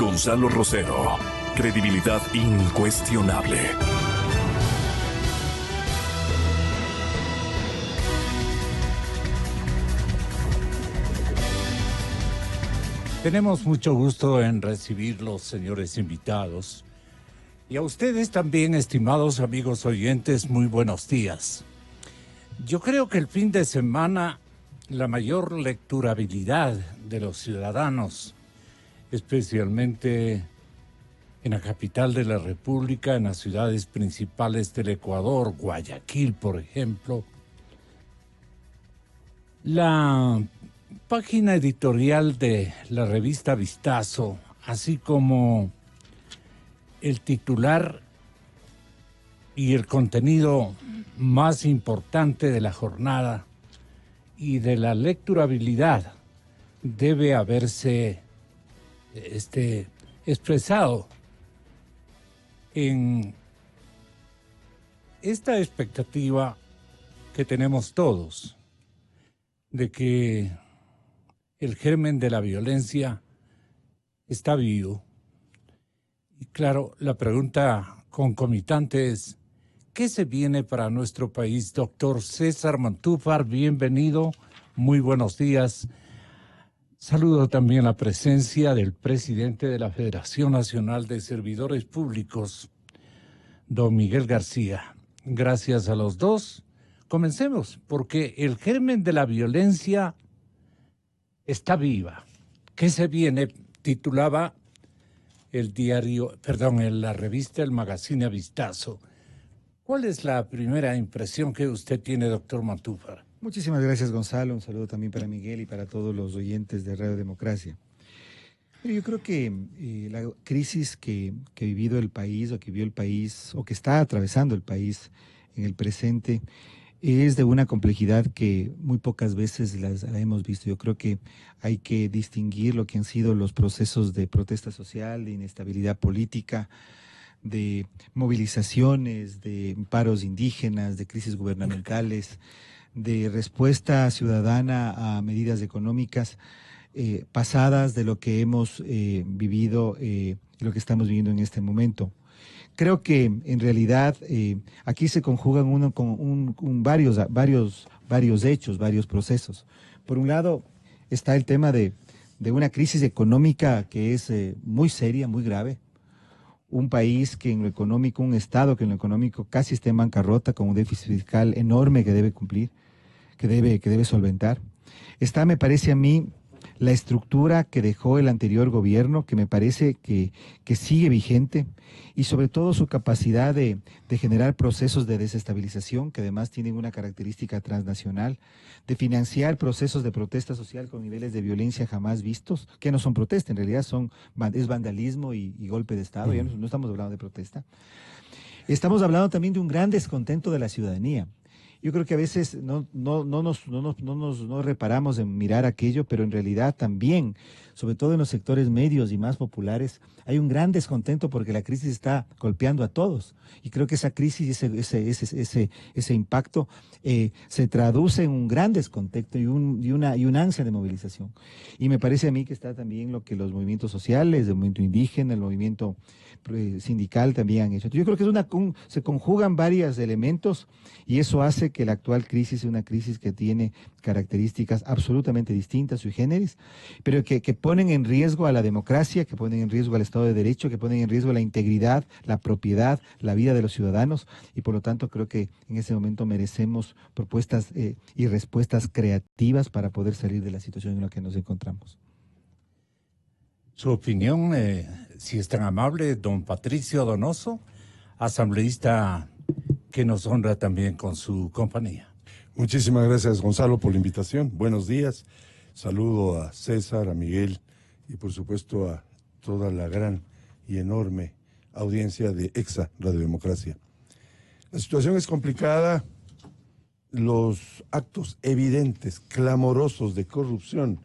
Gonzalo Rosero, credibilidad incuestionable. Tenemos mucho gusto en recibir los señores invitados. Y a ustedes también, estimados amigos oyentes, muy buenos días. Yo creo que el fin de semana, la mayor lecturabilidad de los ciudadanos, especialmente en la capital de la República, en las ciudades principales del Ecuador, Guayaquil, por ejemplo, la página editorial de la revista Vistazo, así como el titular y el contenido más importante de la jornada y de la lecturabilidad debe haberse expresado en esta expectativa que tenemos todos de que el germen de la violencia está vivo. Y claro, la pregunta concomitante es, ¿qué se viene para nuestro país? Doctor César Mantúfar, bienvenido, muy buenos días. Saludo también la presencia del presidente de la Federación Nacional de Servidores Públicos, don Miguel García. Gracias a los dos. Comencemos, porque el germen de la violencia está viva. ¿Qué se viene? Titulaba la revista, el magazine Vistazo. ¿Cuál es la primera impresión que usted tiene, doctor Mantúfar? Muchísimas gracias, Gonzalo. Un saludo también para Miguel y para todos los oyentes de Radio Democracia. Yo creo que la crisis que ha vivido el país, o que vivió el país, o que está atravesando el país en el presente, es de una complejidad que muy pocas veces la hemos visto. Yo creo que hay que distinguir lo que han sido los procesos de protesta social, de inestabilidad política, de movilizaciones, de paros indígenas, de crisis gubernamentales, de respuesta ciudadana a medidas económicas pasadas, de lo que hemos vivido, lo que estamos viviendo en este momento. Creo que en realidad aquí se conjugan varios hechos, varios procesos. Por un lado está el tema de una crisis económica que es muy seria, muy grave. Un país que en lo económico, un Estado que en lo económico casi está en bancarrota, con un déficit fiscal enorme que debe cumplir, que debe solventar. Está, me parece a mí, la estructura que dejó el anterior gobierno, que me parece que sigue vigente, y sobre todo su capacidad de generar procesos de desestabilización, que además tienen una característica transnacional, de financiar procesos de protesta social con niveles de violencia jamás vistos, que no son protesta, en realidad es vandalismo y golpe de Estado. Ya no estamos hablando de protesta. Estamos hablando también de un gran descontento de la ciudadanía. Yo creo que a veces no nos reparamos en mirar aquello, pero en realidad también, sobre todo en los sectores medios y más populares, hay un gran descontento porque la crisis está golpeando a todos. Y creo que esa crisis, ese impacto se traduce en un gran descontento y una ansia de movilización. Y me parece a mí que está también lo que los movimientos sociales, el movimiento indígena, el movimiento sindical también han hecho. Yo creo que se conjugan varios elementos y eso hace que la actual crisis sea una crisis que tiene características absolutamente distintas, sui generis, pero que ponen en riesgo a la democracia, que ponen en riesgo al Estado de Derecho, que ponen en riesgo la integridad, la propiedad, la vida de los ciudadanos, y por lo tanto creo que en ese momento merecemos propuestas y respuestas creativas para poder salir de la situación en la que nos encontramos. Su opinión, si es tan amable, don Patricio Donoso, asambleísta que nos honra también con su compañía. Muchísimas gracias, Gonzalo, por la invitación. Buenos días. Saludo a César, a Miguel y por supuesto a toda la gran y enorme audiencia de EXA Radio Democracia. La situación es complicada. Los actos evidentes, clamorosos de corrupción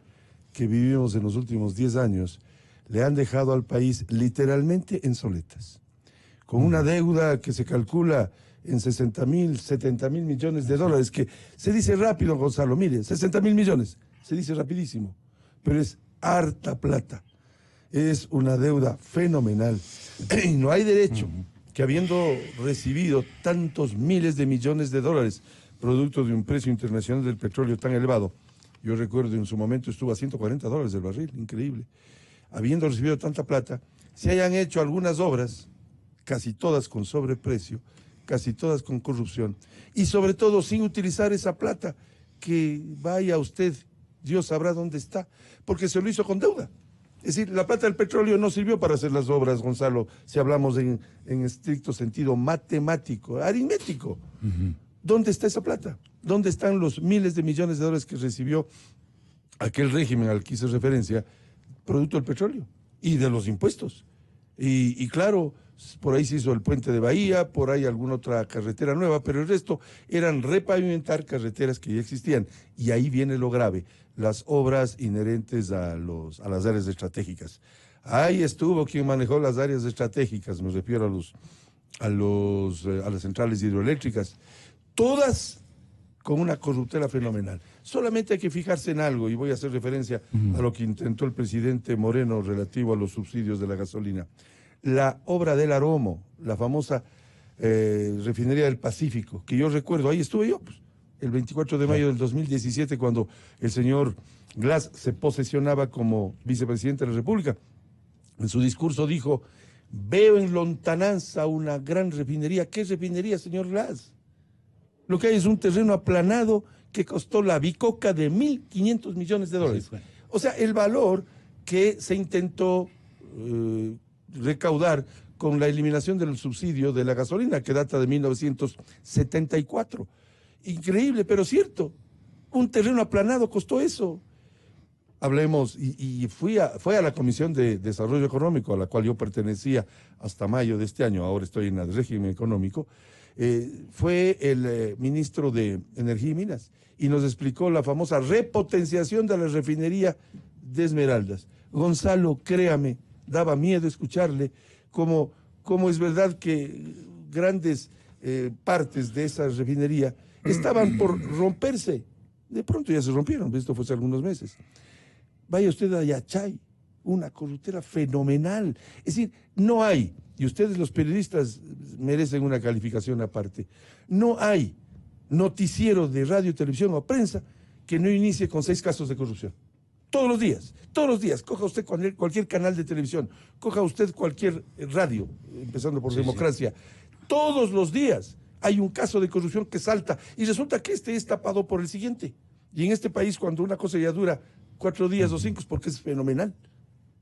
que vivimos en los últimos 10 años le han dejado al país literalmente en soletas, con una deuda que se calcula en 60.000, 70.000 millones de dólares, que se dice rápido, Gonzalo, mire, 60.000 millones, se dice rapidísimo, pero es harta plata. es una deuda fenomenal. Y no hay derecho que habiendo recibido tantos miles de millones de dólares, producto de un precio internacional del petróleo tan elevado, yo recuerdo en su momento estuvo a $140 el barril, increíble, habiendo recibido tanta plata, se hayan hecho algunas obras, casi todas con sobreprecio, casi todas con corrupción, y sobre todo sin utilizar esa plata, que vaya usted, Dios sabrá dónde está, porque se lo hizo con deuda. Es decir, la plata del petróleo no sirvió para hacer las obras, Gonzalo, si hablamos en estricto sentido matemático, aritmético. ¿Dónde está esa plata? ¿Dónde están los miles de millones de dólares que recibió aquel régimen al que hice referencia, producto del petróleo y de los impuestos? Y claro, por ahí se hizo el puente de Bahía, por ahí alguna otra carretera nueva, pero el resto eran repavimentar carreteras que ya existían. Y ahí viene lo grave, las obras inherentes a las áreas estratégicas. Ahí estuvo quien manejó las áreas estratégicas, me refiero a las centrales hidroeléctricas, todas con una corruptela fenomenal. Solamente hay que fijarse en algo, y voy a hacer referencia a lo que intentó el presidente Moreno relativo a los subsidios de la gasolina. La obra del Aromo, la famosa refinería del Pacífico, que yo recuerdo, ahí estuve yo, pues, el 24 de mayo del 2017, cuando el señor Glass se posesionaba como vicepresidente de la República. En su discurso dijo: veo en lontananza una gran refinería. ¿Qué refinería, señor Glass? Lo que hay es un terreno aplanado que costó la bicoca de $1.500 millones. O sea, el valor que se intentó recaudar con la eliminación del subsidio de la gasolina, que data de 1974. Increíble, pero cierto. Un terreno aplanado costó eso. Hablemos, y fue a la Comisión de Desarrollo Económico, a la cual yo pertenecía hasta mayo de este año, ahora estoy en el régimen económico. Fue el ministro de Energía y Minas y nos explicó la famosa repotenciación de la refinería de Esmeraldas. Gonzalo, créame, daba miedo escucharle, como es verdad que grandes partes de esa refinería estaban por romperse. De pronto ya se rompieron, esto fue hace algunos meses. Vaya usted a Yachay, una corruptela fenomenal. Es decir, no hay, y ustedes los periodistas merecen una calificación aparte, no hay noticiero de radio, televisión o prensa que no inicie con 6 casos de corrupción. Todos los días, coja usted cualquier canal de televisión, coja usted cualquier radio, empezando por Democracia, todos los días hay un caso de corrupción que salta y resulta que este es tapado por el siguiente. Y en este país, cuando una cosa ya dura 4 días o 5, es porque es fenomenal,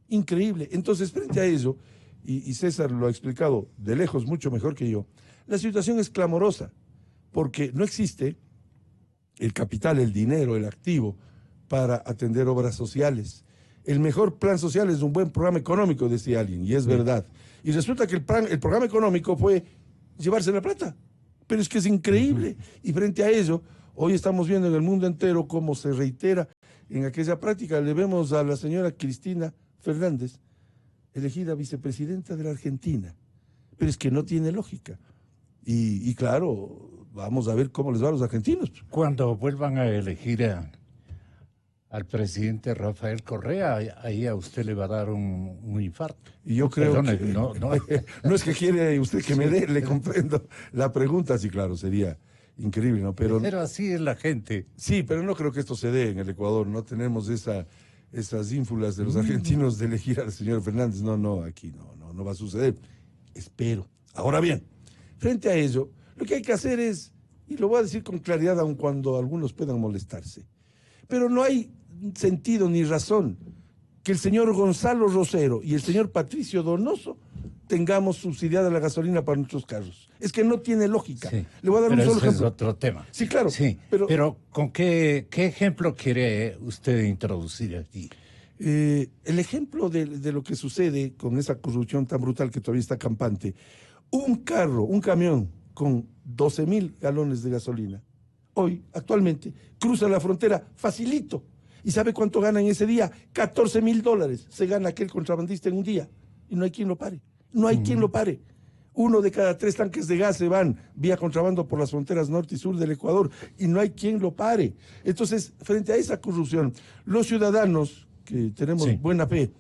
increíble. Entonces, frente a eso, y César lo ha explicado de lejos mucho mejor que yo, la situación es clamorosa, porque no existe el capital, el dinero, el activo para atender obras sociales. El mejor plan social es un buen programa económico, decía alguien, y es verdad. Y resulta que el programa económico fue llevarse la plata. Pero es que es increíble. Y frente a ello, hoy estamos viendo en el mundo entero cómo se reitera en aquella práctica. Le vemos a la señora Cristina Fernández, elegida vicepresidenta de la Argentina. Pero es que no tiene lógica. Y claro, vamos a ver cómo les va a los argentinos. Cuando vuelvan a elegir al presidente Rafael Correa, ahí a usted le va a dar un infarto. Y yo creo Perdone, que no es que quiere usted que me dé, le comprendo la pregunta, sí, claro, sería increíble, ¿no? Pero así es la gente. Sí, pero no creo que esto se dé en el Ecuador, no tenemos esas ínfulas de los argentinos de elegir al señor Fernández, no, aquí no va a suceder, espero. Ahora bien, frente a ello, lo que hay que hacer es, y lo voy a decir con claridad aun cuando algunos puedan molestarse, pero no hay sentido ni razón que el señor Gonzalo Rosero y el señor Patricio Donoso tengamos subsidiada la gasolina para nuestros carros. Es que no tiene lógica. Sí, le voy a dar un solo ejemplo. Es otro tema. Sí, claro. Sí, pero ¿con qué ejemplo quiere usted introducir aquí? El ejemplo de lo que sucede con esa corrupción tan brutal que todavía está campante. Un camión con 12,000 galones de gasolina, hoy, actualmente, cruza la frontera facilito. ¿Y sabe cuánto gana en ese día? $14,000 se gana aquel contrabandista en un día. Y no hay quien lo pare. No hay quien lo pare. 1 de cada 3 tanques de gas se van vía contrabando por las fronteras norte y sur del Ecuador y no hay quien lo pare. Entonces, frente a esa corrupción, los ciudadanos que tenemos buena fe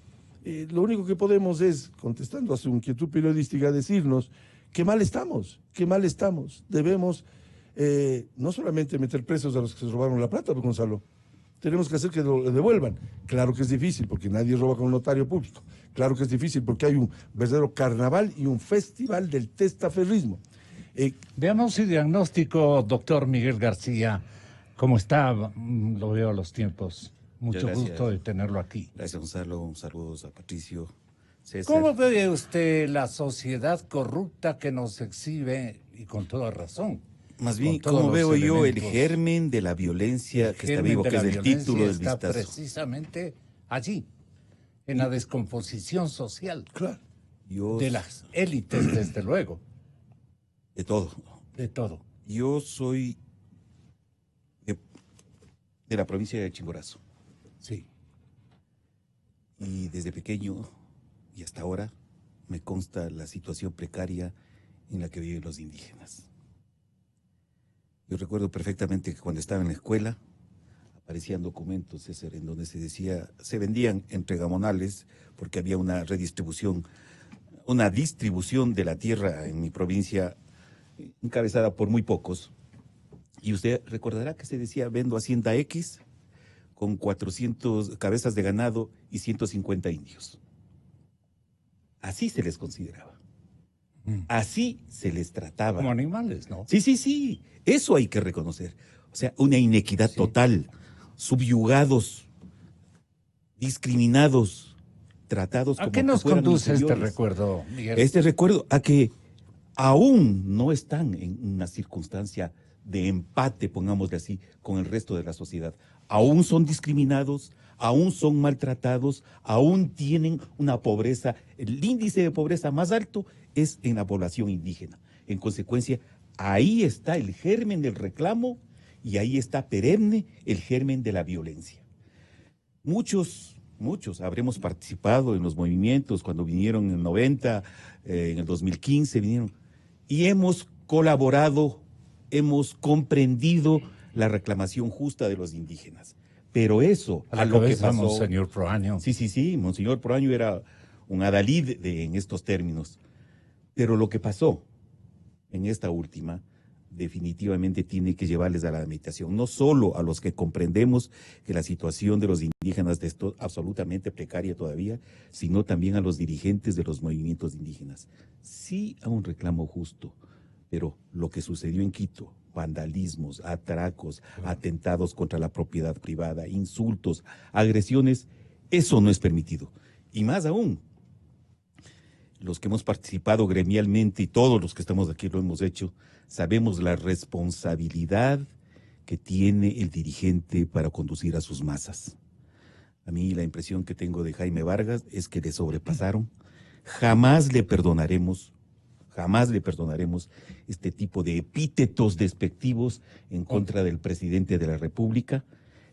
Lo único que podemos es, contestando a su inquietud periodística, decirnos qué mal estamos, qué mal estamos. Debemos no solamente meter presos a los que se robaron la plata, pues, Gonzalo, tenemos que hacer que lo devuelvan. Claro que es difícil, porque nadie roba con un notario público. Claro que es difícil, porque hay un verdadero carnaval y un festival del testaferrismo. Veamos su diagnóstico, doctor Miguel García. ¿Cómo está? Lo veo a los tiempos. Mucho gusto de tenerlo aquí. Gracias, Gonzalo. Un saludo a Patricio, César. ¿Cómo ve usted la sociedad corrupta que nos exhibe, y con toda razón? Más bien, ¿cómo veo yo el germen de la violencia que está vivo, que es el título del vistazo? Está precisamente allí, en la descomposición social. Claro. De las élites, desde luego. De todo. De todo. Yo soy de la provincia de Chimborazo. Sí. Y desde pequeño y hasta ahora me consta la situación precaria en la que viven los indígenas. Yo recuerdo perfectamente que cuando estaba en la escuela aparecían documentos, César, en donde se decía, se vendían entre gamonales porque había una redistribución, una distribución de la tierra en mi provincia encabezada por muy pocos. Y usted recordará que se decía, vendo Hacienda X con 400 cabezas de ganado y 150 indios. Así se les consideraba. Así se les trataba. Como animales, ¿no? Sí, sí, sí. Eso hay que reconocer. O sea, una inequidad total. Subyugados, discriminados, tratados como ¿A qué nos que fueran conduce este inferiores. recuerdo, Miguel? Este recuerdo a que aún no están en una circunstancia de empate, pongámosle así, con el resto de la sociedad. Aún son discriminados, aún son maltratados, aún tienen una pobreza. El índice de pobreza más alto es en la población indígena. En consecuencia, ahí está el germen del reclamo y ahí está perenne el germen de la violencia. Muchos habremos participado en los movimientos cuando vinieron en el 90, en el 2015 vinieron, y hemos colaborado, hemos comprendido la reclamación justa de los indígenas. Pero eso, a lo que pasó, Monseñor Proaño. Sí, Monseñor Proaño era un adalid en estos términos. Pero lo que pasó en esta última definitivamente tiene que llevarles a la meditación, no solo a los que comprendemos que la situación de los indígenas es absolutamente precaria todavía, sino también a los dirigentes de los movimientos indígenas. Sí a un reclamo justo, pero lo que sucedió en Quito, vandalismos, atracos, atentados contra la propiedad privada, insultos, agresiones, eso no es permitido. Y más aún, los que hemos participado gremialmente y todos los que estamos aquí lo hemos hecho, sabemos la responsabilidad que tiene el dirigente para conducir a sus masas. A mí la impresión que tengo de Jaime Vargas es que le sobrepasaron. Jamás le perdonaremos este tipo de epítetos despectivos en contra del presidente de la República.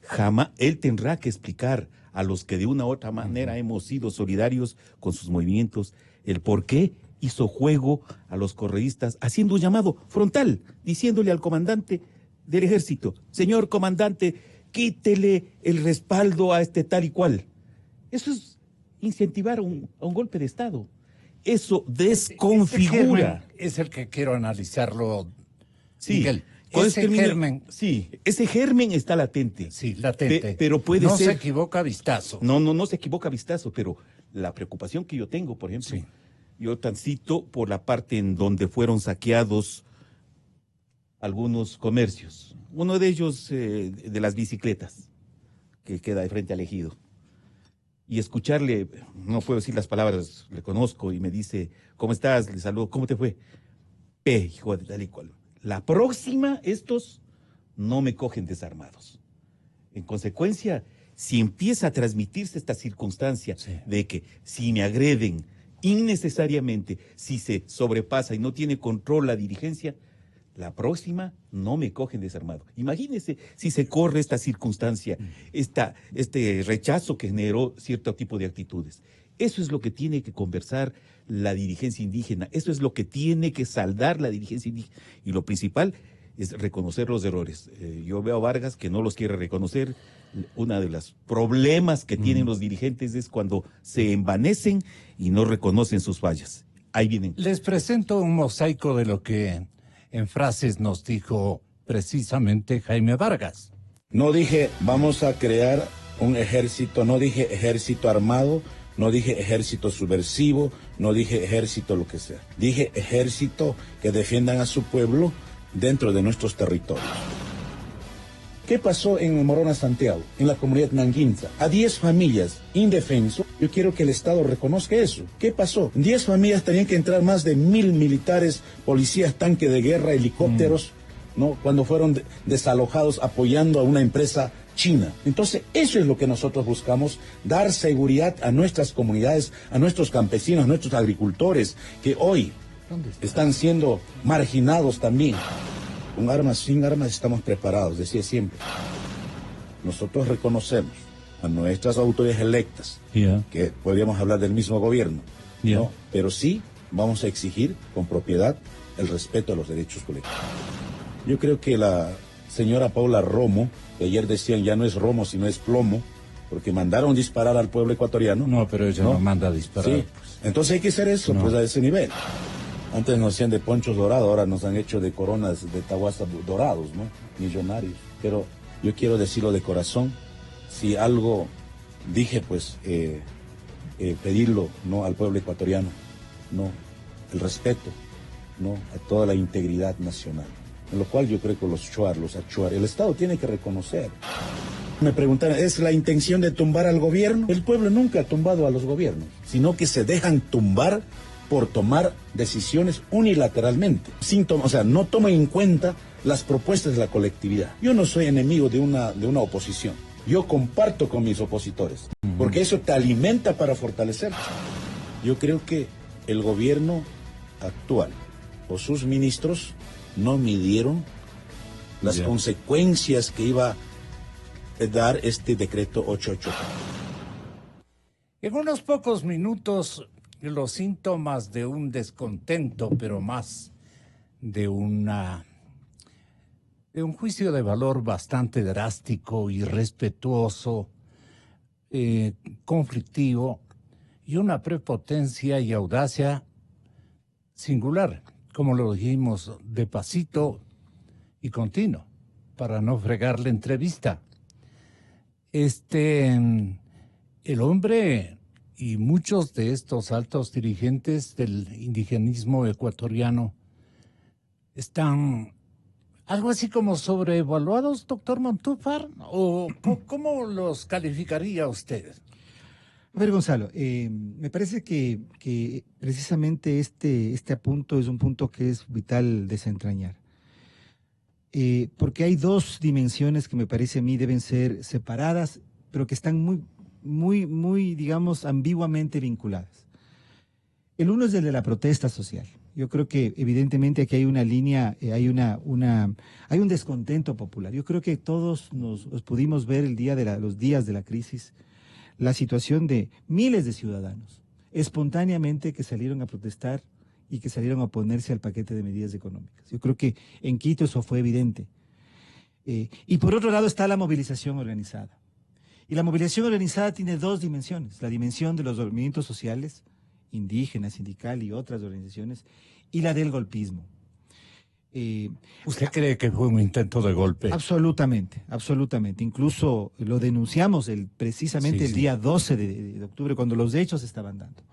Jamás, él tendrá que explicar a los que de una u otra manera hemos sido solidarios con sus movimientos el por qué hizo juego a los correístas, haciendo un llamado frontal, diciéndole al comandante del ejército, señor comandante, quítele el respaldo a este tal y cual. Eso es incentivar a un golpe de Estado. Eso desconfigura. Es el que quiero analizarlo, sí, Miguel. Ese germen. Sí, ese germen está latente. Sí, latente. Pero puede no ser. No se equivoca a vistazo. No se equivoca a vistazo, pero la preocupación que yo tengo, por ejemplo, sí. Yo transito por la parte en donde fueron saqueados algunos comercios. Uno de ellos de las bicicletas, que queda de frente al ejido. Y escucharle, no puedo decir las palabras, le conozco y me dice, ¿cómo estás? Le saludo, ¿cómo te fue? Hijo de tal y cual. La próxima, estos no me cogen desarmados. En consecuencia, si empieza a transmitirse esta circunstancia de que si me agreden innecesariamente, si se sobrepasa y no tiene control la dirigencia, la próxima no me cogen desarmado. Imagínese si se corre esta circunstancia, este rechazo que generó cierto tipo de actitudes. Eso es lo que tiene que conversar la dirigencia indígena, eso es lo que tiene que saldar la dirigencia indígena. Y lo principal es reconocer los errores. Yo veo a Vargas que no los quiere reconocer. Uno de los problemas que tienen los dirigentes es cuando se envanecen y no reconocen sus fallas. Ahí vienen. Les presento un mosaico de lo que en frases nos dijo precisamente Jaime Vargas. No dije vamos a crear un ejército, no dije ejército armado, no dije ejército subversivo, no dije ejército lo que sea. Dije ejército que defiendan a su pueblo dentro de nuestros territorios. ¿Qué pasó en Morona, Santiago, en la comunidad Nanguinza? A 10 familias indefensos, yo quiero que el Estado reconozca eso. ¿Qué pasó? 10 familias tenían que entrar más de 1000 militares, policías, tanques de guerra, helicópteros, ¿no? Cuando fueron desalojados apoyando a una empresa china. Entonces, eso es lo que nosotros buscamos, dar seguridad a nuestras comunidades, a nuestros campesinos, a nuestros agricultores, que hoy están siendo marginados también. Con armas, sin armas estamos preparados, decía siempre. Nosotros reconocemos a nuestras autoridades electas, que podríamos hablar del mismo gobierno, ¿no? Pero sí vamos a exigir con propiedad el respeto a los derechos colectivos. Yo creo que la señora Paula Romo, que ayer decían ya no es Romo, sino es plomo, porque mandaron disparar al pueblo ecuatoriano. No, pero ella no manda a disparar. Sí, pues. Entonces hay que hacer eso, pues a ese nivel. Antes nos hacían de ponchos dorados, ahora nos han hecho de coronas de tahuasa dorados, ¿no? Millonarios. Pero yo quiero decirlo de corazón, si algo dije, pues pedirlo, ¿no? Al pueblo ecuatoriano, ¿no? El respeto, ¿no? A toda la integridad nacional. En lo cual yo creo que los achuar, el Estado tiene que reconocer. Me preguntaron, ¿es la intención de tumbar al gobierno? El pueblo nunca ha tumbado a los gobiernos, sino que se dejan tumbar por tomar decisiones unilateralmente, o sea, no toman en cuenta las propuestas de la colectividad. Yo no soy enemigo de una oposición, yo comparto con mis opositores, porque eso te alimenta para fortalecer. Yo creo que el gobierno actual o sus ministros no midieron las consecuencias que iba a dar este decreto 884. En unos pocos minutos, los síntomas de un descontento, pero más de un juicio de valor bastante drástico, irrespetuoso, conflictivo y una prepotencia y audacia singular, como lo dijimos, de pasito y continuo, para no fregar la entrevista. El hombre y muchos de estos altos dirigentes del indigenismo ecuatoriano están algo así como sobreevaluados, doctor Montúfar, ¿o cómo los calificaría usted? A ver, Gonzalo, me parece que precisamente este punto es un punto que es vital desentrañar. Porque hay dos dimensiones que me parece a mí deben ser separadas, pero que están muy, digamos, ambiguamente vinculadas. El uno es el de la protesta social. Yo creo que evidentemente aquí hay una línea, hay un descontento popular. Yo creo que todos nos pudimos ver los días de la crisis, la situación de miles de ciudadanos espontáneamente que salieron a protestar y que salieron a oponerse al paquete de medidas económicas. Yo creo que en Quito eso fue evidente. Y por otro lado está la movilización organizada. Y la movilización organizada tiene dos dimensiones: la dimensión de los movimientos sociales, indígenas, sindical y otras organizaciones, y la del golpismo. ¿Usted cree que fue un intento de golpe? Absolutamente, absolutamente. Incluso lo denunciamos precisamente el día 12 de octubre, cuando los hechos se estaban dando.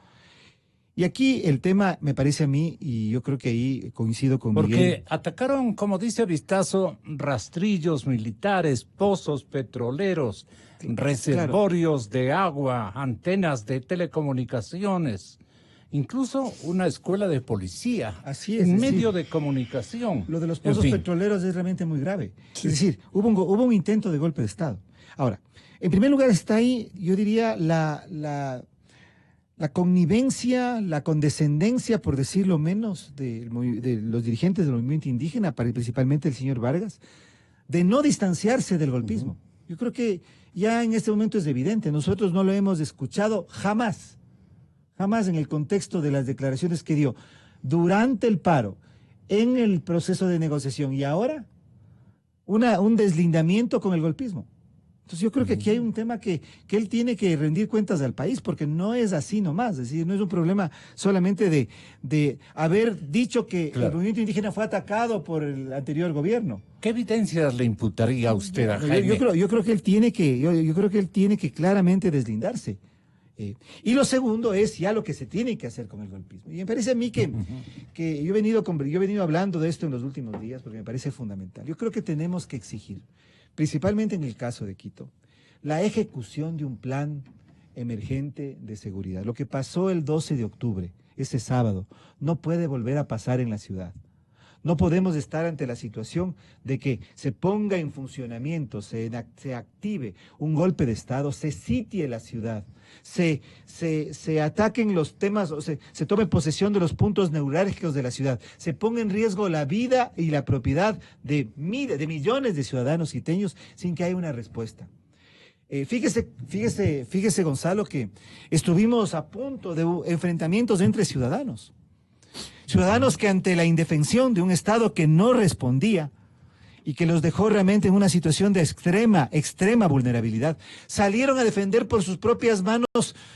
Y aquí el tema, me parece a mí, y yo creo que ahí coincido con Miguel. Porque atacaron, como dice Vistazo, rastrillos militares, pozos petroleros, reservorios de agua, antenas de telecomunicaciones, incluso una escuela de policía. Así es, en medio de comunicación. Lo de los pozos petroleros es realmente muy grave. Sí. Es decir, hubo un intento de golpe de Estado. Ahora, en primer lugar está ahí, yo diría, la connivencia, la condescendencia, por decirlo menos, de los dirigentes del movimiento indígena, principalmente el señor Vargas, de no distanciarse del golpismo. Yo creo que ya en este momento es evidente. Nosotros no lo hemos escuchado jamás en el contexto de las declaraciones que dio durante el paro, en el proceso de negociación y ahora, un deslindamiento con el golpismo. Entonces yo creo que aquí hay un tema que él tiene que rendir cuentas al país, porque no es así nomás, es decir, no es un problema solamente de haber dicho que el movimiento indígena fue atacado por el anterior gobierno. ¿Qué evidencias le imputaría a usted a Jaime? Yo creo que él tiene que, yo creo que él tiene que claramente deslindarse. Y lo segundo es ya lo que se tiene que hacer con el golpismo. Y me parece a mí que yo he venido hablando de esto en los últimos días porque me parece fundamental. Yo creo que tenemos que exigir, principalmente en el caso de Quito, la ejecución de un plan emergente de seguridad. Lo que pasó el 12 de octubre, ese sábado, no puede volver a pasar en la ciudad. No podemos estar ante la situación de que se ponga en funcionamiento, se active un golpe de Estado, se sitie la ciudad, se ataquen los temas, o se tome posesión de los puntos neurálgicos de la ciudad, se ponga en riesgo la vida y la propiedad de millones de ciudadanos quiteños sin que haya una respuesta. Fíjese, Gonzalo, que estuvimos a punto de enfrentamientos entre ciudadanos. Ciudadanos que ante la indefensión de un Estado que no respondía y que los dejó realmente en una situación de extrema vulnerabilidad, salieron a defender por sus propias manos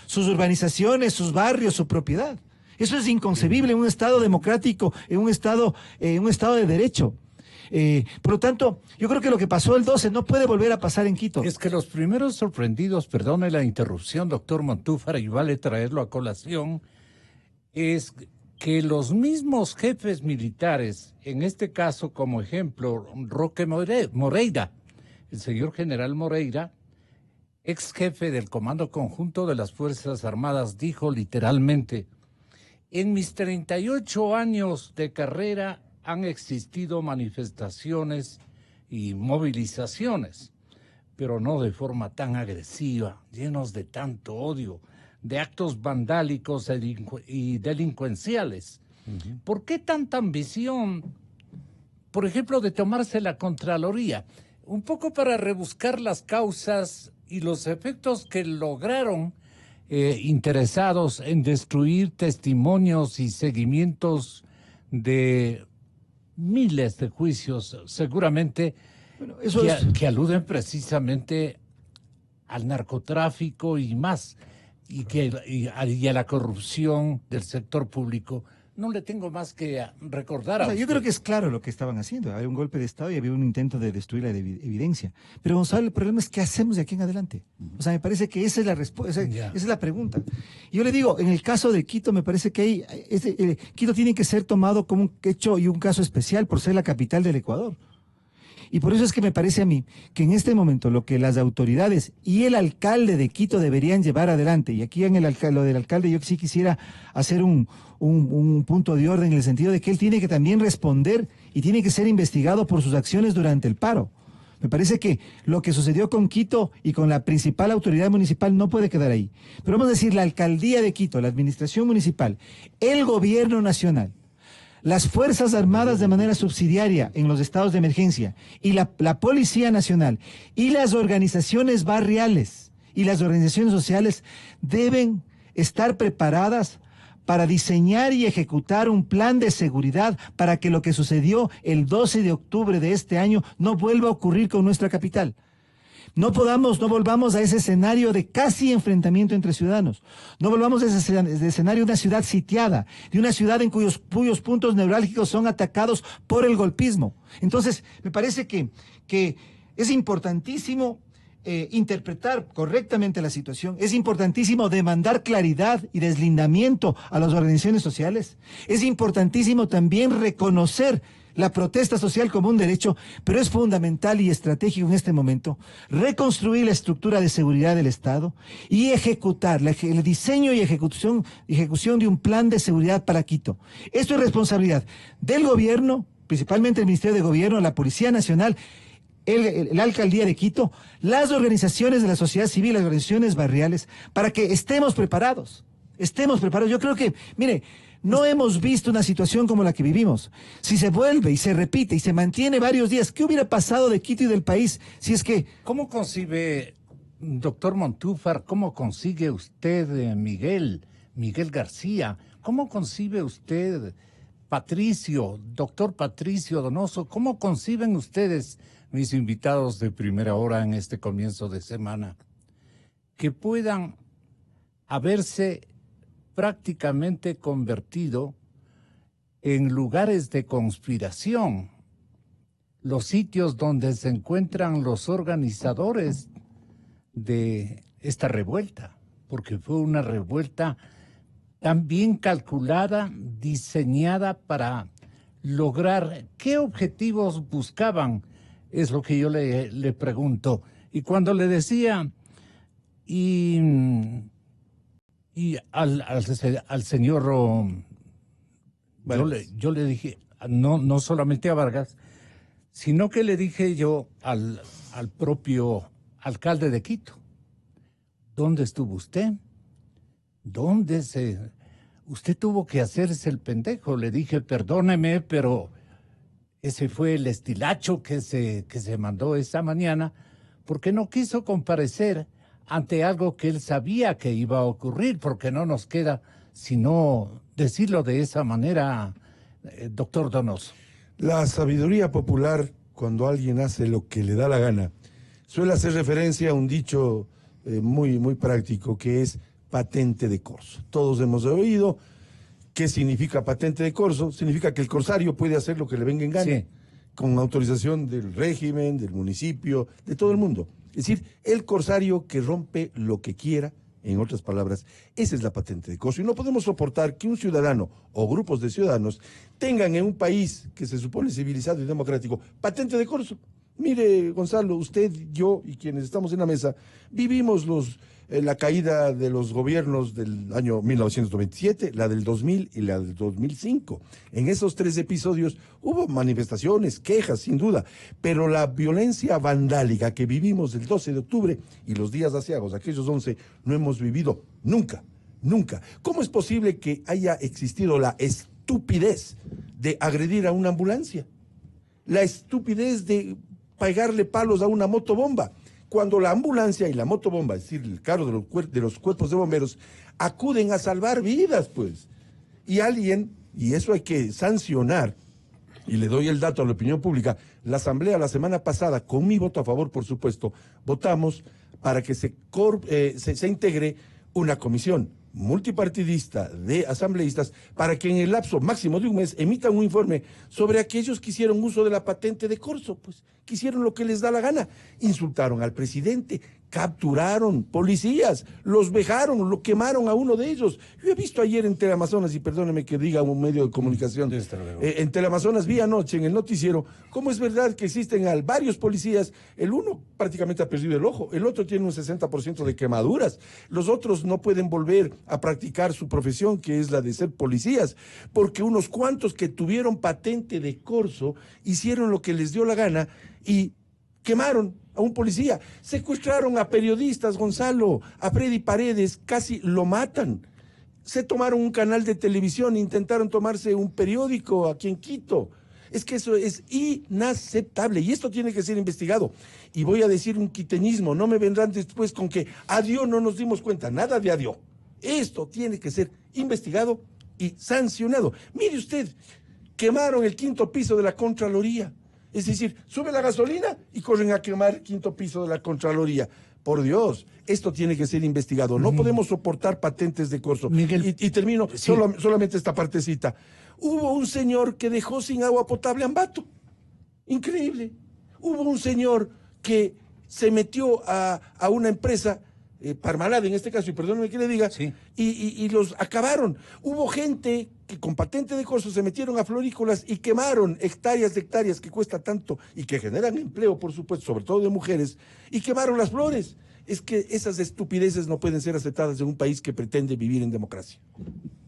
sus urbanizaciones, sus barrios, su propiedad. Eso es inconcebible en un Estado democrático, en un Estado de derecho. Por lo tanto, yo creo que lo que pasó el 12 no puede volver a pasar en Quito. Es que los primeros sorprendidos, perdone la interrupción, doctor Montúfar, y vale traerlo a colación, es que los mismos jefes militares, en este caso como ejemplo, Roque Moreira, el señor general Moreira, ex jefe del Comando Conjunto de las Fuerzas Armadas, dijo literalmente: en mis 38 años de carrera han existido manifestaciones y movilizaciones, pero no de forma tan agresiva, llenos de tanto odio, de actos vandálicos y delincuenciales. ¿Por qué tanta ambición, por ejemplo, de tomarse la Contraloría? Un poco para rebuscar las causas y los efectos que lograron interesados en destruir testimonios y seguimientos de miles de juicios, seguramente, bueno, que aluden precisamente al narcotráfico y más, y a la corrupción del sector público. No le tengo más que recordar a usted. Yo creo que es claro lo que estaban haciendo. Había un golpe de Estado y había un intento de destruir la evidencia. Pero, Gonzalo, el problema es qué hacemos de aquí en adelante. O sea, me parece que esa es la respuesta, esa es la pregunta. Yo le digo, en el caso de Quito, me parece que Quito tiene que ser tomado como un hecho y un caso especial por ser la capital del Ecuador. Y por eso es que me parece a mí que en este momento lo que las autoridades y el alcalde de Quito deberían llevar adelante, y aquí en lo del alcalde yo sí quisiera hacer un punto de orden en el sentido de que él tiene que también responder y tiene que ser investigado por sus acciones durante el paro. Me parece que lo que sucedió con Quito y con la principal autoridad municipal no puede quedar ahí. Pero vamos a decir, la alcaldía de Quito, la administración municipal, el gobierno nacional, las Fuerzas Armadas de manera subsidiaria en los estados de emergencia y la Policía Nacional y las organizaciones barriales y las organizaciones sociales deben estar preparadas para diseñar y ejecutar un plan de seguridad para que lo que sucedió el 12 de octubre de este año no vuelva a ocurrir con nuestra capital. No volvamos a ese escenario de casi enfrentamiento entre ciudadanos. No volvamos a ese escenario de una ciudad sitiada, de una ciudad en cuyos puntos neurálgicos son atacados por el golpismo. Entonces, me parece que es importantísimo interpretar correctamente la situación. Es importantísimo demandar claridad y deslindamiento a las organizaciones sociales. Es importantísimo también reconocer la protesta social como un derecho, pero es fundamental y estratégico en este momento reconstruir la estructura de seguridad del Estado y ejecutar el diseño y ejecución de un plan de seguridad para Quito. Esto es responsabilidad del gobierno, principalmente el Ministerio de Gobierno, la Policía Nacional, la Alcaldía de Quito, las organizaciones de la sociedad civil, las organizaciones barriales, para que estemos preparados. Yo creo que, mire, no hemos visto una situación como la que vivimos. Si se vuelve y se repite y se mantiene varios días, ¿qué hubiera pasado de Quito y del país si es que... ¿Cómo concibe, doctor Montúfar, cómo consigue usted, Miguel García, cómo concibe usted doctor Patricio Donoso, ¿cómo conciben ustedes, mis invitados de primera hora en este comienzo de semana, que puedan haberse prácticamente convertido en lugares de conspiración, los sitios donde se encuentran los organizadores de esta revuelta? Porque fue una revuelta tan bien calculada, diseñada para lograr qué objetivos buscaban, es lo que yo le pregunto. Y cuando le decía, y al señor, yo le dije, no solamente a Vargas, sino que le dije yo al propio alcalde de Quito, ¿dónde estuvo usted? Usted tuvo que hacerse el pendejo. Le dije, perdóneme, pero ese fue el estilacho que se mandó esa mañana, porque no quiso comparecer ante algo que él sabía que iba a ocurrir, porque no nos queda sino decirlo de esa manera, doctor Donoso. La sabiduría popular, cuando alguien hace lo que le da la gana, suele hacer referencia a un dicho muy práctico, que es patente de corso. Todos hemos oído qué significa patente de corso. Significa que el corsario puede hacer lo que le venga en gana, sí, con autorización del régimen, del municipio, de todo el mundo. Es decir, el corsario que rompe lo que quiera, en otras palabras, esa es la patente de corso. Y no podemos soportar que un ciudadano o grupos de ciudadanos tengan en un país que se supone civilizado y democrático patente de corso. Mire, Gonzalo, usted, yo y quienes estamos en la mesa, vivimos la caída de los gobiernos del año 1997, la del 2000 y la del 2005. En esos 3 episodios hubo manifestaciones, quejas, sin duda, pero la violencia vandálica que vivimos el 12 de octubre y los días aciagos, aquellos 11, no hemos vivido nunca, nunca. ¿Cómo es posible que haya existido la estupidez de agredir a una ambulancia? La estupidez de pegarle palos a una motobomba, cuando la ambulancia y la motobomba, es decir, el carro de los cuerpos de bomberos, acuden a salvar vidas, pues. Y alguien, y eso hay que sancionar, y le doy el dato a la opinión pública, la Asamblea la semana pasada, con mi voto a favor, por supuesto, votamos para que se integre una comisión multipartidista de asambleístas para que en el lapso máximo de un mes emitan un informe sobre aquellos que hicieron uso de la patente de corso, pues, que hicieron lo que les da la gana, insultaron al presidente, capturaron policías, los vejaron, lo quemaron a uno de ellos. Yo he visto ayer en Teleamazonas, y perdóneme que diga un medio de comunicación, en Teleamazonas vi anoche en el noticiero cómo es verdad que existen varios policías, el uno prácticamente ha perdido el ojo, el otro tiene un 60% de quemaduras, los otros no pueden volver a practicar su profesión, que es la de ser policías, porque unos cuantos que tuvieron patente de corso hicieron lo que les dio la gana y quemaron a un policía, secuestraron a periodistas, Gonzalo, a Freddy Paredes, casi lo matan. Se tomaron un canal de televisión, intentaron tomarse un periódico aquí en Quito. Es que eso es inaceptable y esto tiene que ser investigado. Y voy a decir un quiteñismo, no me vendrán después con que adiós no nos dimos cuenta, nada de adiós. Esto tiene que ser investigado y sancionado. Mire usted, quemaron el 5º piso de la Contraloría. Es decir, sube la gasolina y corren a quemar el 5º piso de la Contraloría. Por Dios, esto tiene que ser investigado. No podemos soportar patentes de corso. Miguel, y termino sí, solamente esta partecita. Hubo un señor que dejó sin agua potable a Ambato. Increíble. Hubo un señor que se metió a una empresa, Parmalat en este caso, y perdónenme que le diga, sí, y los acabaron. Hubo gente que con patente de corso se metieron a florícolas y quemaron hectáreas de hectáreas que cuesta tanto y que generan empleo, por supuesto, sobre todo de mujeres, y quemaron las flores. Es que esas estupideces no pueden ser aceptadas en un país que pretende vivir en democracia.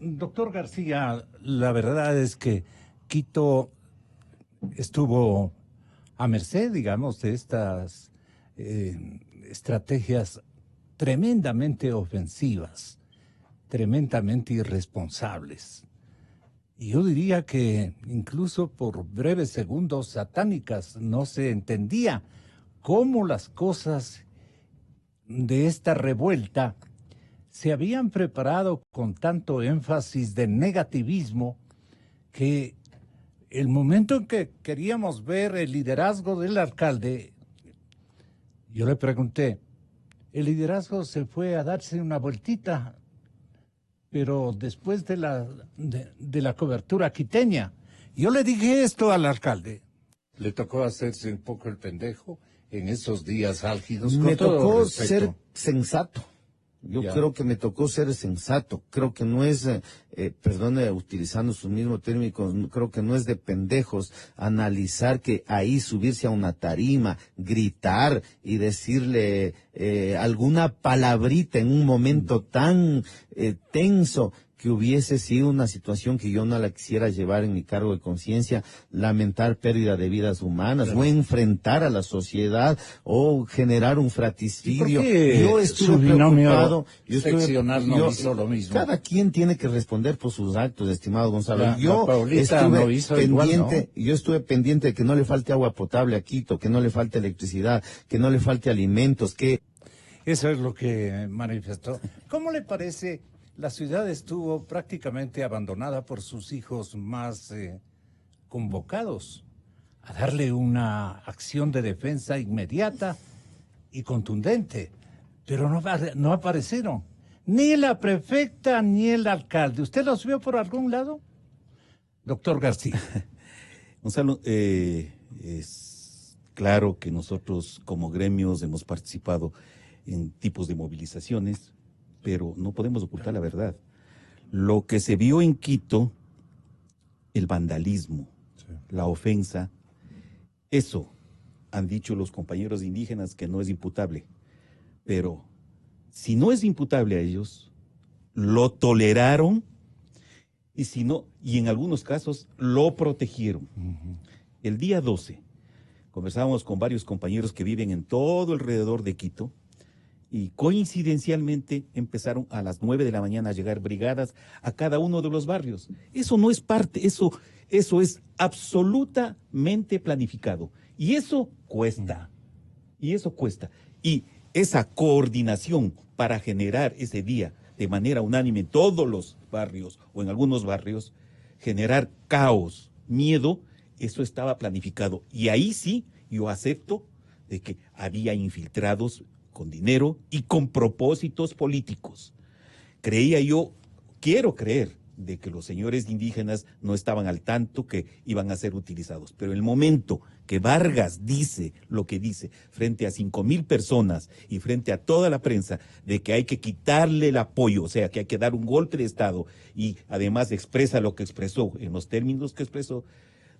Doctor García, la verdad es que Quito estuvo a merced, digamos, de estas estrategias tremendamente ofensivas, tremendamente irresponsables. Y yo diría que incluso por breves segundos satánicas no se entendía cómo las cosas de esta revuelta se habían preparado con tanto énfasis de negativismo que el momento en que queríamos ver el liderazgo del alcalde, yo le pregunté, el liderazgo se fue a darse una vueltita, pero después de la cobertura quiteña. Yo le dije esto al alcalde. Le tocó hacerse un poco el pendejo en esos días álgidos. Me con todo tocó respeto. ser sensato. Yo creo que me tocó ser sensato. Creo que no es, perdone, utilizando sus mismos términos, creo que no es de pendejos analizar que ahí subirse a una tarima, gritar y decirle alguna palabrita en un momento tan tenso, que hubiese sido una situación que yo no la quisiera llevar en mi cargo de conciencia, lamentar pérdida de vidas humanas, o enfrentar a la sociedad, o generar un fratricidio. Yo estuve preocupado. No hizo lo mismo. Cada quien tiene que responder por sus actos, estimado Gonzalo. Yo estuve pendiente de que no le falte agua potable a Quito, que no le falte electricidad, que no le falte alimentos, que... Eso es lo que manifestó. ¿Cómo le parece? La ciudad estuvo prácticamente abandonada por sus hijos más convocados a darle una acción de defensa inmediata y contundente, pero no aparecieron. Ni la prefecta ni el alcalde. ¿Usted los vio por algún lado? Doctor García. Gonzalo, es claro que nosotros como gremios hemos participado en tipos de movilizaciones, pero no podemos ocultar la verdad. Lo que se vio en Quito, el vandalismo, la ofensa, eso han dicho los compañeros indígenas que no es imputable. Pero si no es imputable a ellos, lo toleraron y si no, y en algunos casos lo protegieron. El día 12 conversábamos con varios compañeros que viven en todo alrededor de Quito, y coincidencialmente empezaron a las 9 de la mañana a llegar brigadas a cada uno de los barrios. Eso no es parte, eso es absolutamente planificado. Y eso cuesta. Y esa coordinación para generar ese día de manera unánime en todos los barrios o en algunos barrios, generar caos, miedo, eso estaba planificado. Y ahí sí, yo acepto de que había infiltrados con dinero y con propósitos políticos. Quiero creer de que los señores indígenas no estaban al tanto que iban a ser utilizados, pero el momento que Vargas dice lo que dice frente a 5,000 personas y frente a toda la prensa de que hay que quitarle el apoyo, o sea, que hay que dar un golpe de Estado, y además expresa lo que expresó en los términos que expresó,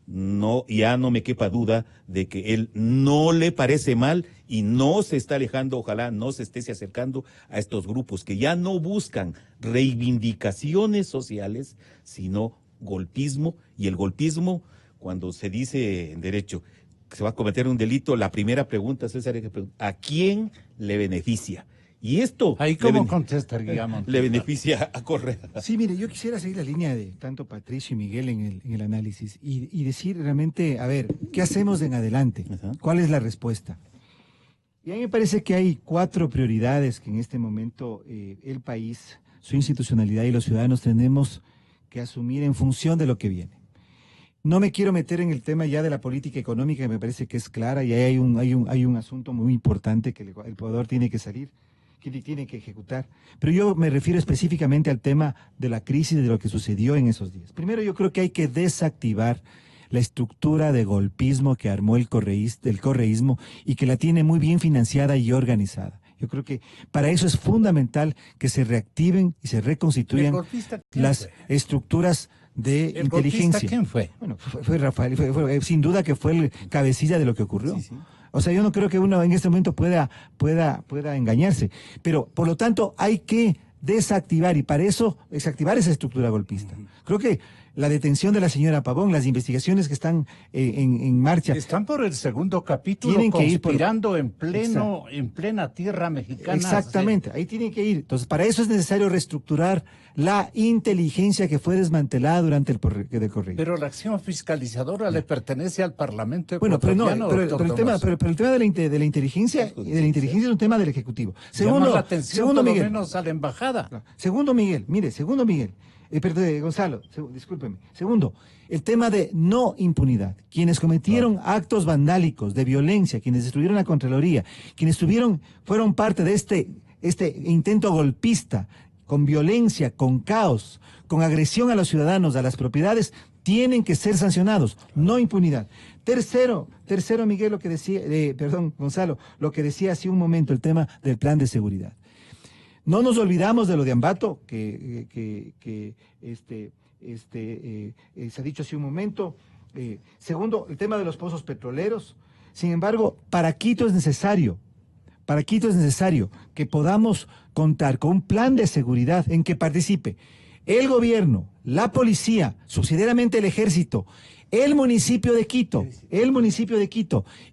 no, ya no me quepa duda de que él no le parece mal y no se está alejando, ojalá no se esté acercando a estos grupos que ya no buscan reivindicaciones sociales, sino golpismo. Y el golpismo, cuando se dice en derecho que se va a cometer un delito, la primera pregunta, César, es ¿a quién le beneficia? Y esto ahí cómo contesta Guillermo. Le beneficia a Correa. Sí, mire, yo quisiera seguir la línea de tanto Patricio y Miguel en el análisis y decir realmente, a ver, ¿qué hacemos en adelante? ¿Cuál es la respuesta? Y a mí me parece que hay 4 prioridades que en este momento el país, su institucionalidad y los ciudadanos tenemos que asumir en función de lo que viene. No me quiero meter en el tema ya de la política económica, que me parece que es clara, y ahí hay un asunto muy importante que el poder tiene que salir, que tiene que ejecutar. Pero yo me refiero específicamente al tema de la crisis, de lo que sucedió en esos días. Primero, yo creo que hay que desactivar la estructura de golpismo que armó el correísmo y que la tiene muy bien financiada y organizada. Yo creo que para eso es fundamental que se reactiven y se reconstituyan las estructuras de inteligencia. ¿Quién fue? Bueno, fue Rafael, fue sin duda que fue el cabecilla de lo que ocurrió. Sí. O sea, yo no creo que uno en este momento pueda engañarse. Pero, por lo tanto, hay que desactivar, y para eso, desactivar esa estructura golpista. Creo que la detención de la señora Pavón, las investigaciones que están en marcha. Están por el segundo capítulo, tienen conspirando que ir en plena tierra mexicana. Exactamente, ahí tienen que ir. Entonces, para eso es necesario reestructurar la inteligencia que fue desmantelada durante el correo. Pero la acción fiscalizadora le pertenece al Parlamento ecuatoriano. Bueno, pero el tema de la inteligencia es un tema del Ejecutivo. Segundo, la atención por lo menos a la embajada. Segundo Miguel, perdón, Gonzalo, discúlpeme. Segundo, el tema de no impunidad. Quienes cometieron actos vandálicos, de violencia, quienes destruyeron la Contraloría, quienes fueron parte de este intento golpista, con violencia, con caos, con agresión a los ciudadanos, a las propiedades, tienen que ser sancionados, no impunidad. Tercero, Miguel, lo que decía, Gonzalo, lo que decía hace un momento, el tema del plan de seguridad. No nos olvidamos de lo de Ambato, que se ha dicho hace un momento. Segundo, el tema de los pozos petroleros. Sin embargo, para Quito es necesario que podamos contar con un plan de seguridad en que participe el gobierno, la policía, subsidiariamente el ejército, el municipio de Quito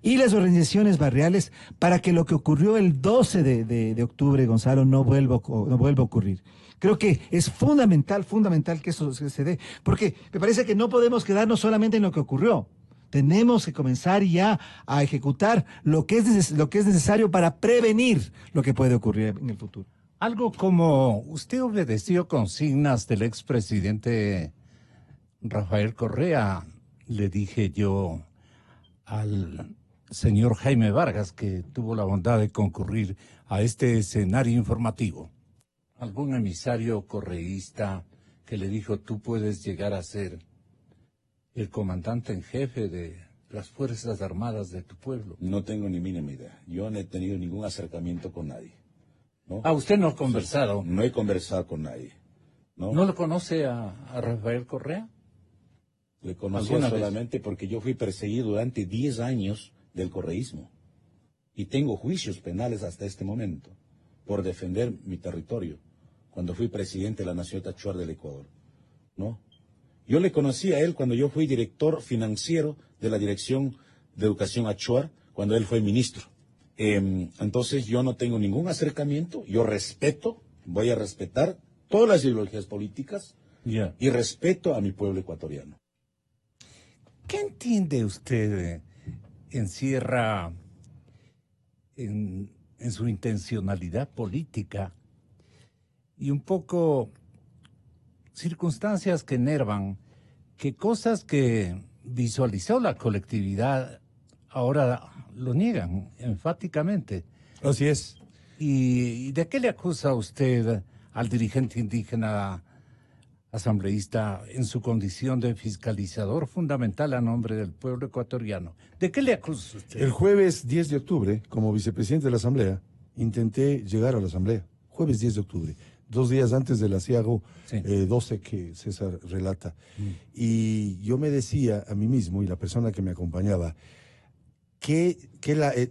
y las organizaciones barriales, para que lo que ocurrió el 12 de octubre, Gonzalo, no vuelva a ocurrir. Creo que es fundamental que eso se dé, porque me parece que no podemos quedarnos solamente en lo que ocurrió. Tenemos que comenzar ya a ejecutar lo que es necesario para prevenir lo que puede ocurrir en el futuro. Algo como usted obedeció consignas del expresidente Rafael Correa, le dije yo al señor Jaime Vargas, que tuvo la bondad de concurrir a este escenario informativo. ¿Algún emisario correísta que le dijo, tú puedes llegar a ser el comandante en jefe de las Fuerzas Armadas de tu pueblo? No tengo ni mínima idea. Yo no he tenido ningún acercamiento con nadie, ¿no? ¿Usted no ha conversado? No he conversado con nadie, ¿no? ¿No lo conoce a Rafael Correa? Le conocía solamente porque yo fui perseguido durante 10 años del correísmo. Y tengo juicios penales hasta este momento por defender mi territorio, cuando fui presidente de la Nación Achuar del Ecuador, ¿no? Yo le conocí a él cuando yo fui director financiero de la Dirección de Educación Achuar, cuando él fue ministro. Entonces yo no tengo ningún acercamiento, yo voy a respetar todas las ideologías políticas y respeto a mi pueblo ecuatoriano. ¿Qué entiende usted encierra en su intencionalidad política y un poco circunstancias que enervan, que cosas que visualizó la colectividad ahora lo niegan enfáticamente? Así es. ¿Y de qué le acusa usted al dirigente indígena asambleísta en su condición de fiscalizador fundamental a nombre del pueblo ecuatoriano? ¿De qué le acusa usted? El jueves 10 de octubre, como vicepresidente de la Asamblea, intenté llegar a la Asamblea. Jueves 10 de octubre, 2 días antes del asiago 12 que César relata. Y yo me decía a mí mismo y la persona que me acompañaba que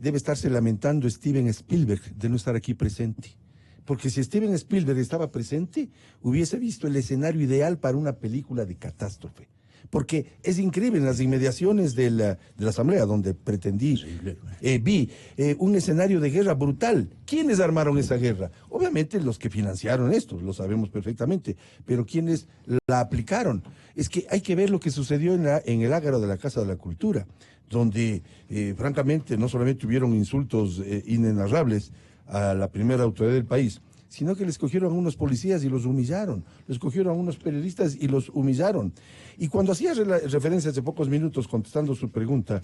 debe estarse lamentando Steven Spielberg de no estar aquí presente. Porque si Steven Spielberg estaba presente, hubiese visto el escenario ideal para una película de catástrofe. Porque es increíble, en las inmediaciones de la Asamblea, donde pretendí, vi un escenario de guerra brutal. ¿Quiénes armaron esa guerra? Obviamente los que financiaron esto, lo sabemos perfectamente, pero ¿quiénes la aplicaron? Es que hay que ver lo que sucedió en el ágaro de la Casa de la Cultura, donde francamente no solamente hubieron insultos inenarrables a la primera autoridad del país, sino que les cogieron a unos policías y los humillaron, les cogieron a unos periodistas y los humillaron. Y cuando hacía referencia hace pocos minutos contestando su pregunta,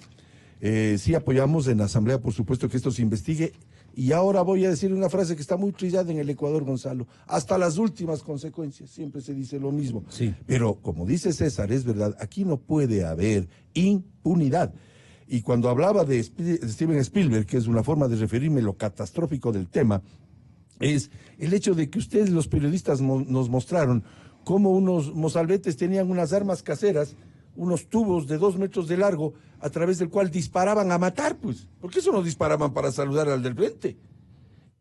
sí apoyamos en la Asamblea, por supuesto, que esto se investigue. Y ahora voy a decir una frase que está muy trillada en el Ecuador, Gonzalo. Hasta las últimas consecuencias, siempre se dice lo mismo. Sí. Pero como dice César, es verdad, aquí no puede haber impunidad. Y cuando hablaba de Steven Spielberg, que es una forma de referirme a lo catastrófico del tema, es el hecho de que ustedes, los periodistas, nos mostraron cómo unos mozalbetes tenían unas armas caseras, unos tubos de 2 metros de largo, a través del cual disparaban a matar, pues. ¿Por qué eso no disparaban para saludar al del frente?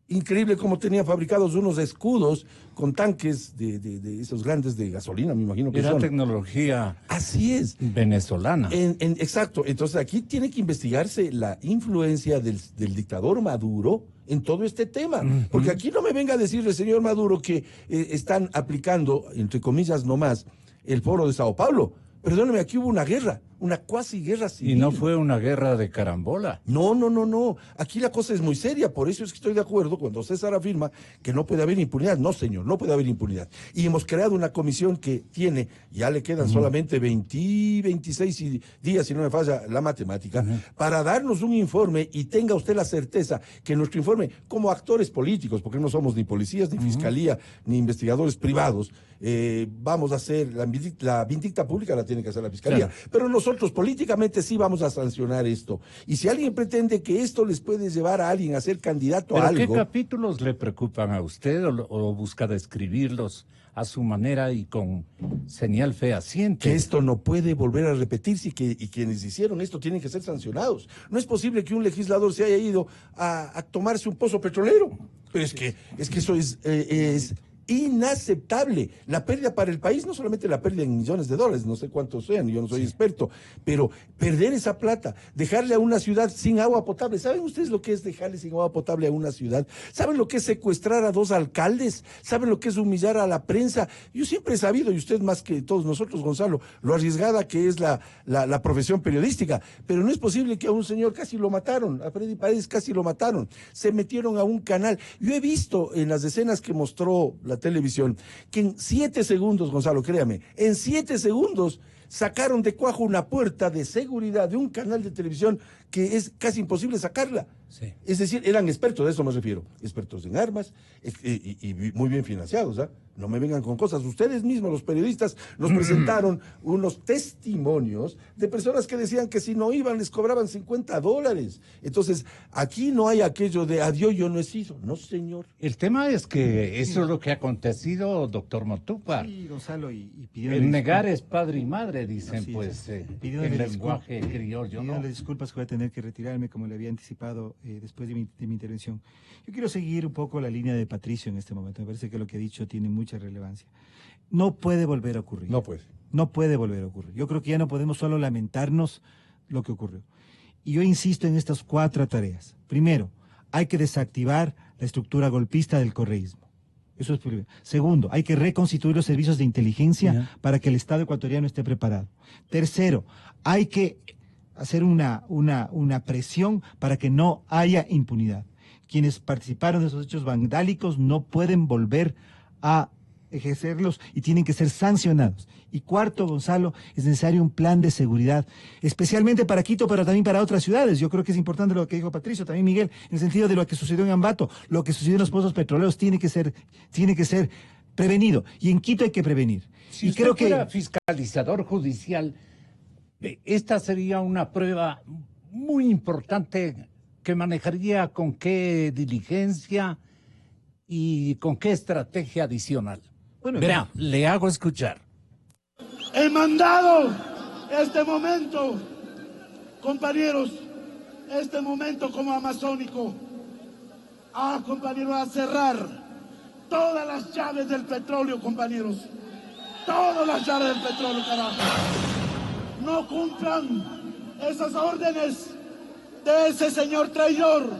Increíble cómo tenían fabricados unos escudos con tanques de esos grandes de gasolina, me imagino que Era son. tecnología. Así es. Venezolana. Exacto. Entonces aquí tiene que investigarse la influencia del dictador Maduro en todo este tema. Porque aquí no me venga a decirle, señor Maduro, que están aplicando, entre comillas nomás, el foro de Sao Paulo. Perdóneme, aquí hubo una guerra. una cuasi guerra civil. Y no fue una guerra de carambola. No, no, no, no. Aquí la cosa es muy seria. Por eso es que estoy de acuerdo cuando César afirma que no puede haber impunidad. No, señor, no puede haber impunidad. Y hemos creado una comisión que tiene, ya le quedan solamente 26 días, si no me falla la matemática, para darnos un informe y tenga usted la certeza que nuestro informe, como actores políticos, porque no somos ni policías, ni fiscalía, ni investigadores privados, vamos a hacer, la vindicta pública la tiene que hacer la fiscalía. Claro. Pero nosotros políticamente sí vamos a sancionar esto. Y si alguien pretende que esto les puede llevar a alguien a ser candidato a algo... ¿Qué capítulos le preocupan a usted o busca describirlos a su manera y con señal fehaciente? Que esto no puede volver a repetirse y quienes hicieron esto tienen que ser sancionados. No es posible que un legislador se haya ido a tomarse un pozo petrolero. Pero es que eso es inaceptable. La pérdida para el país, no solamente la pérdida en millones de dólares, no sé cuántos sean, yo no soy experto, pero perder esa plata, dejarle a una ciudad sin agua potable. ¿Saben ustedes lo que es dejarle sin agua potable a una ciudad? ¿Saben lo que es secuestrar a 2 alcaldes? ¿Saben lo que es humillar a la prensa? Yo siempre he sabido, y usted más que todos nosotros, Gonzalo, lo arriesgada que es la profesión periodística, pero no es posible que a un señor casi lo mataron, a Freddy Paredes casi lo mataron, se metieron a un canal. Yo he visto en las escenas que mostró la televisión, que en 7 segundos, Gonzalo, créame, en 7 segundos sacaron de cuajo una puerta de seguridad de un canal de televisión que es casi imposible sacarla. Sí. Es decir, eran expertos, de eso me refiero, expertos en armas y muy bien financiados, ¿ah? No me vengan con cosas. Ustedes mismos, los periodistas, nos presentaron unos testimonios de personas que decían que si no iban les cobraban $50. Entonces, aquí no hay aquello de adiós, yo no he sido. No, señor. El tema es que eso es lo que ha acontecido, doctor Motúpar. Sí, Gonzalo, el negar es padre y madre, dicen, pues, en lenguaje criollo, ¿no? Pidiéndole disculpas que voy a tener que retirarme, como le había anticipado después de mi intervención. Yo quiero seguir un poco la línea de Patricio en este momento. Me parece que lo que ha dicho tiene mucha relevancia. No puede volver a ocurrir. No puede. No puede volver a ocurrir. Yo creo que ya no podemos solo lamentarnos lo que ocurrió. Y yo insisto en estas 4 tareas. Primero, hay que desactivar la estructura golpista del correísmo. Eso es primero. Segundo, hay que reconstituir los servicios de inteligencia para que el Estado ecuatoriano esté preparado. Tercero, hay que hacer una presión para que no haya impunidad. Quienes participaron de esos hechos vandálicos no pueden volver a ejercerlos y tienen que ser sancionados. Y cuarto, Gonzalo, es necesario un plan de seguridad, especialmente para Quito, pero también para otras ciudades. Yo creo que es importante lo que dijo Patricio, también Miguel, en el sentido de lo que sucedió en Ambato, lo que sucedió en los pozos petroleros tiene que ser prevenido. Y en Quito hay que prevenir. Si usted fuera fiscalizador judicial, esta sería una prueba muy importante que manejaría con qué diligencia y con qué estrategia adicional. Bueno, verá, le hago escuchar. He mandado este momento, compañeros, este momento como amazónico, compañeros, a cerrar todas las llaves del petróleo, compañeros. Todas las llaves del petróleo, carajo. No cumplan esas órdenes de ese señor traidor,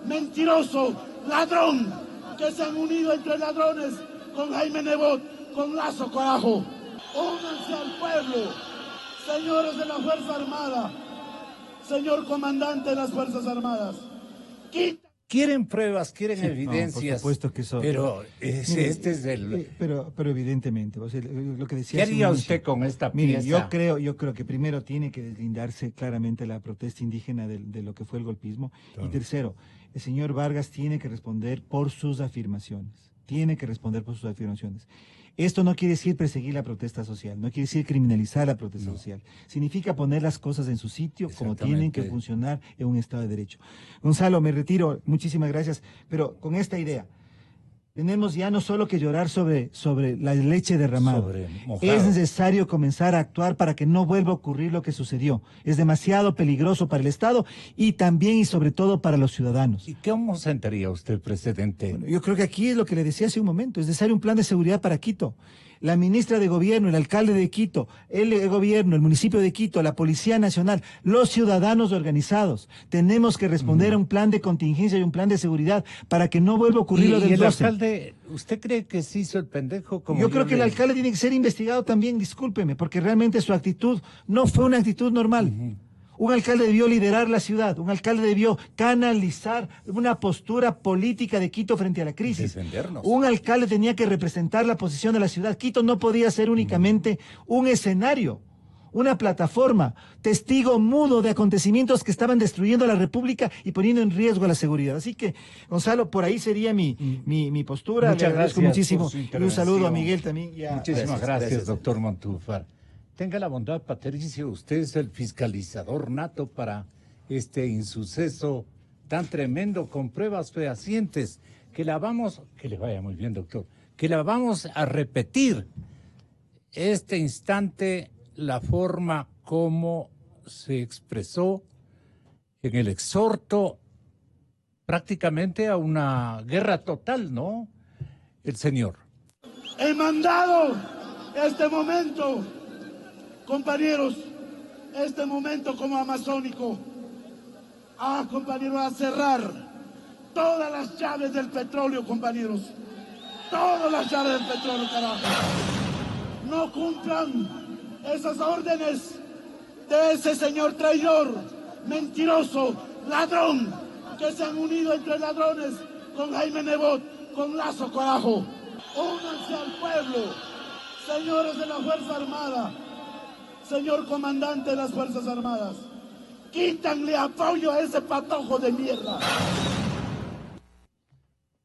mentiroso, ladrón, que se han unido entre ladrones con Jaime Nebot, con Lazo, carajo. Únanse al pueblo, señores de la Fuerza Armada, señor comandante de las Fuerzas Armadas. Quieren pruebas, quieren evidencias. Por supuesto que eso. Pero este es el. Pero evidentemente, o sea, lo que decía. ¿Qué haría usted con esta pieza? Yo creo que primero tiene que deslindarse claramente la protesta indígena de lo que fue el golpismo. Claro. Y tercero, el señor Vargas tiene que responder por sus afirmaciones. Esto no quiere decir perseguir la protesta social, no quiere decir criminalizar la protesta social. Significa poner las cosas en su sitio como tienen que funcionar en un Estado de Derecho. Gonzalo, me retiro, muchísimas gracias, pero con esta idea, tenemos ya no solo que llorar sobre la leche derramada, es necesario comenzar a actuar para que no vuelva a ocurrir lo que sucedió. Es demasiado peligroso para el Estado y también y sobre todo para los ciudadanos. ¿Y cómo sentiría usted, presidente? Bueno, yo creo que aquí es lo que le decía hace un momento, es necesario un plan de seguridad para Quito. la ministra de Gobierno, el alcalde de Quito, el gobierno, el municipio de Quito, la Policía Nacional, los ciudadanos organizados. Tenemos que responder a un plan de contingencia y un plan de seguridad para que no vuelva a ocurrir lo del el 12. alcalde, ¿usted cree que se hizo el pendejo? Como Yo creo que el alcalde tiene que ser investigado también, discúlpeme, porque realmente su actitud no fue una actitud normal. Un alcalde debió liderar la ciudad, un alcalde debió canalizar una postura política de Quito frente a la crisis. Defendernos. Un alcalde tenía que representar la posición de la ciudad. Quito no podía ser únicamente un escenario, una plataforma, testigo mudo de acontecimientos que estaban destruyendo la República y poniendo en riesgo la seguridad. Así que, Gonzalo, por ahí sería mi postura. Muchas Le agradezco gracias muchísimo. por su Y un saludo a intervención. Miguel también. Muchísimas gracias, doctor Montúfar. Tenga la bondad, Patricio, usted es el fiscalizador nato para este insuceso tan tremendo, con pruebas fehacientes, que le vaya muy bien, doctor, que la vamos a repetir este instante, la forma como se expresó en el exhorto prácticamente a una guerra total, ¿no? El señor. He mandado este momento, compañeros, este momento como amazónico, compañeros, a cerrar todas las llaves del petróleo, compañeros. Todas las llaves del petróleo, carajo. No cumplan esas órdenes de ese señor traidor, mentiroso, ladrón, que se han unido entre ladrones con Jaime Nebot, con Lazo, carajo. Únanse al pueblo, señores de la Fuerza Armada, señor comandante de las Fuerzas Armadas. Quítanle apoyo a ese patojo de mierda.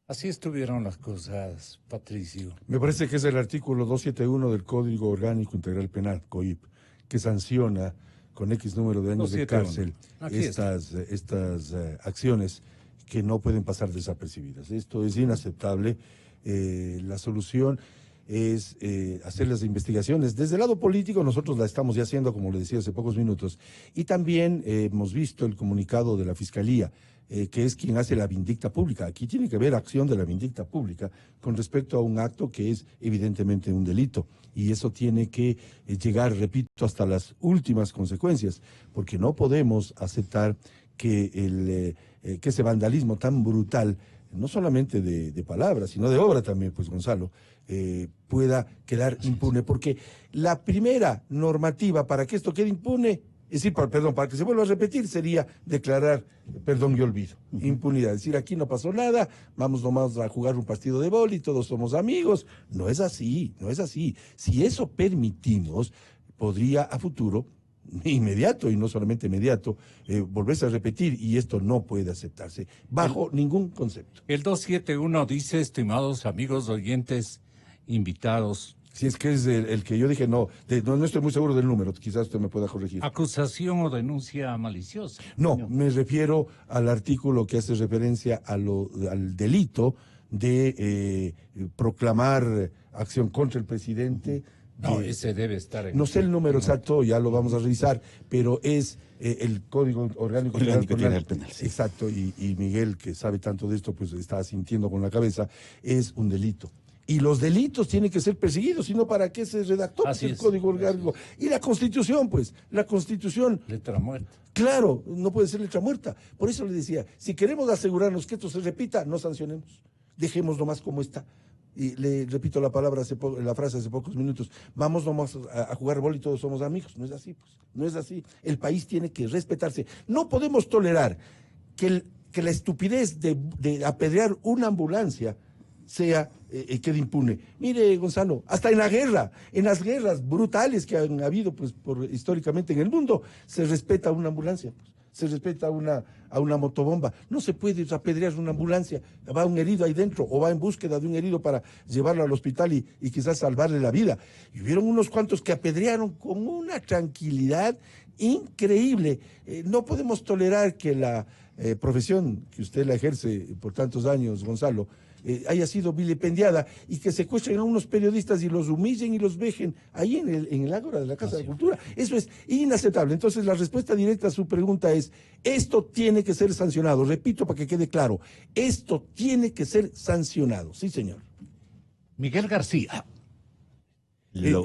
Así estuvieron las cosas, Patricio. Me parece que es el artículo 271 del Código Orgánico Integral Penal, COIP, que sanciona con X número de años de cárcel estas acciones que no pueden pasar desapercibidas. Esto es inaceptable. La solución es hacer las investigaciones. Desde el lado político nosotros la estamos ya haciendo, como le decía hace pocos minutos, y también hemos visto el comunicado de la Fiscalía, que es quien hace la vindicta pública. Aquí tiene que haber acción de la vindicta pública con respecto a un acto que es evidentemente un delito, y eso tiene que llegar, repito, hasta las últimas consecuencias, porque no podemos aceptar que ese vandalismo tan brutal, no solamente de palabras, sino de obra también, pues Gonzalo, pueda quedar impune, porque la primera normativa para que esto quede impune, es decir, para que se vuelva a repetir, sería declarar perdón y olvido, impunidad, es decir, aquí no pasó nada, vamos nomás a jugar un partido de vóley, todos somos amigos. No es así, no es así. Si eso permitimos, podría a futuro, inmediato y no solamente inmediato, volverse a repetir, y esto no puede aceptarse bajo ningún concepto. El 271 dice, estimados amigos oyentes, invitados. Si es que es el que yo dije, no estoy muy seguro del número, quizás usted me pueda corregir. Acusación o denuncia maliciosa. No, me refiero al artículo que hace referencia al delito de proclamar acción contra el presidente. No, ese debe estar en... No sé el número exacto, ya lo vamos a revisar, pero es el Código Orgánico Penal. Sí. Exacto, y Miguel, que sabe tanto de esto, pues está asintiendo con la cabeza, es un delito. Y los delitos tienen que ser perseguidos, sino ¿para qué se redactó el Código Orgánico? Y la Constitución, pues, la Constitución... Letra muerta. Claro, no puede ser letra muerta. Por eso le decía, si queremos asegurarnos que esto se repita, no sancionemos. Dejemos nomás como está. Y le repito la frase hace pocos minutos, vamos nomás a jugar boli y todos somos amigos. No es así, pues, no es así. El país tiene que respetarse. No podemos tolerar que la estupidez de apedrear una ambulancia quede impune. Mire, Gonzalo, hasta en las guerras brutales que han habido, pues, históricamente en el mundo, se respeta una ambulancia, pues. Se respeta a una motobomba. No se puede apedrear una ambulancia. Va un herido ahí dentro o va en búsqueda de un herido para llevarlo al hospital y quizás salvarle la vida. Y hubieron unos cuantos que apedrearon con una tranquilidad increíble. No podemos tolerar que la profesión que usted la ejerce por tantos años, Gonzalo, haya sido vilipendiada y que secuestren a unos periodistas y los humillen y los vejen ahí en el ágora de la Casa de la Cultura. Eso es inaceptable. Entonces, la respuesta directa a su pregunta es, esto tiene que ser sancionado. Repito para que quede claro, esto tiene que ser sancionado. Sí, señor. Miguel García.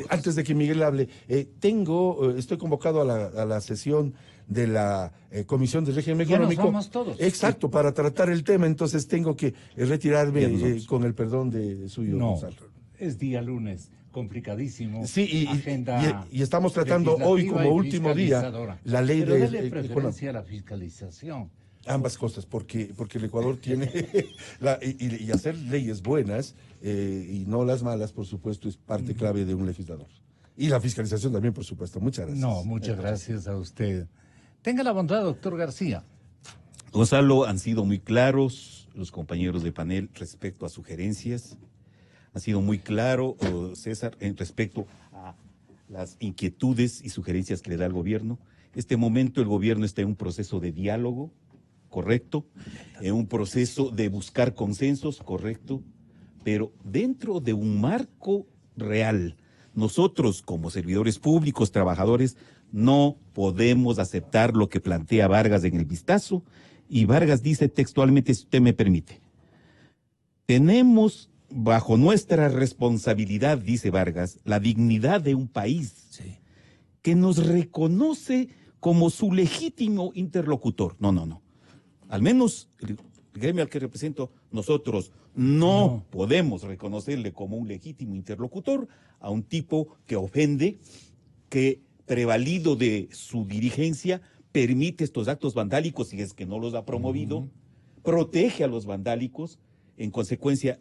Antes de que Miguel hable, estoy convocado a la sesión de la Comisión de Régimen Ya nos Económico. vamos todos. Exacto, para tratar el tema, entonces tengo que retirarme con el perdón de suyo, No, Gonzalo. es día lunes, complicadísimo. Sí, agenda y estamos tratando hoy legislativa como y último día fiscalizadora. la ley Pero de dele preferencia a la fiscalización. ambas cosas, porque el Ecuador tiene y hacer leyes buenas y no las malas, por supuesto, es parte clave de un legislador. Y la fiscalización también, por supuesto. Muchas gracias. No, muchas gracias a usted. Tenga la bondad, doctor García. Gonzalo, han sido muy claros los compañeros de panel respecto a sugerencias. Ha sido muy claro, César, en respecto a las inquietudes y sugerencias que le da el gobierno. Este momento el gobierno está en un proceso de diálogo, correcto, en un proceso de buscar consensos, correcto, pero dentro de un marco real. Nosotros, como servidores públicos, trabajadores, no podemos aceptar lo que plantea Vargas en el vistazo, y Vargas dice textualmente, si usted me permite, tenemos bajo nuestra responsabilidad, dice Vargas, la dignidad de un país que nos reconoce como su legítimo interlocutor. No. Al menos el gremio al que represento, nosotros no podemos reconocerle como un legítimo interlocutor a un tipo que ofende, que prevalido de su dirigencia permite estos actos vandálicos si es que no los ha promovido, protege a los vandálicos. En consecuencia,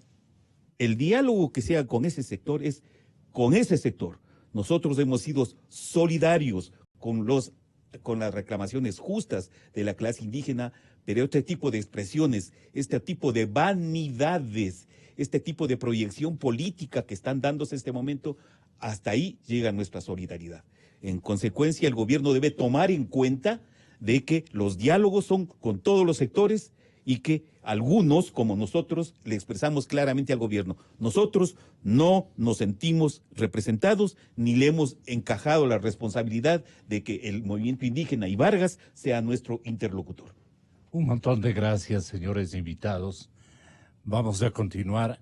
el diálogo que sea con ese sector es con ese sector. Nosotros hemos sido solidarios con las reclamaciones justas de la clase indígena, pero este tipo de expresiones, este tipo de vanidades, este tipo de proyección política que están dándose en este momento, hasta ahí llega nuestra solidaridad. En consecuencia, el gobierno debe tomar en cuenta de que los diálogos son con todos los sectores y que algunos, como nosotros, le expresamos claramente al gobierno. Nosotros no nos sentimos representados ni le hemos encajado la responsabilidad de que el movimiento indígena y Vargas sea nuestro interlocutor. Un montón de gracias, señores invitados. Vamos a continuar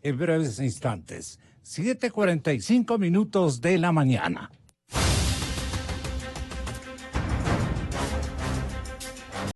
en breves instantes. 7:45 de la mañana.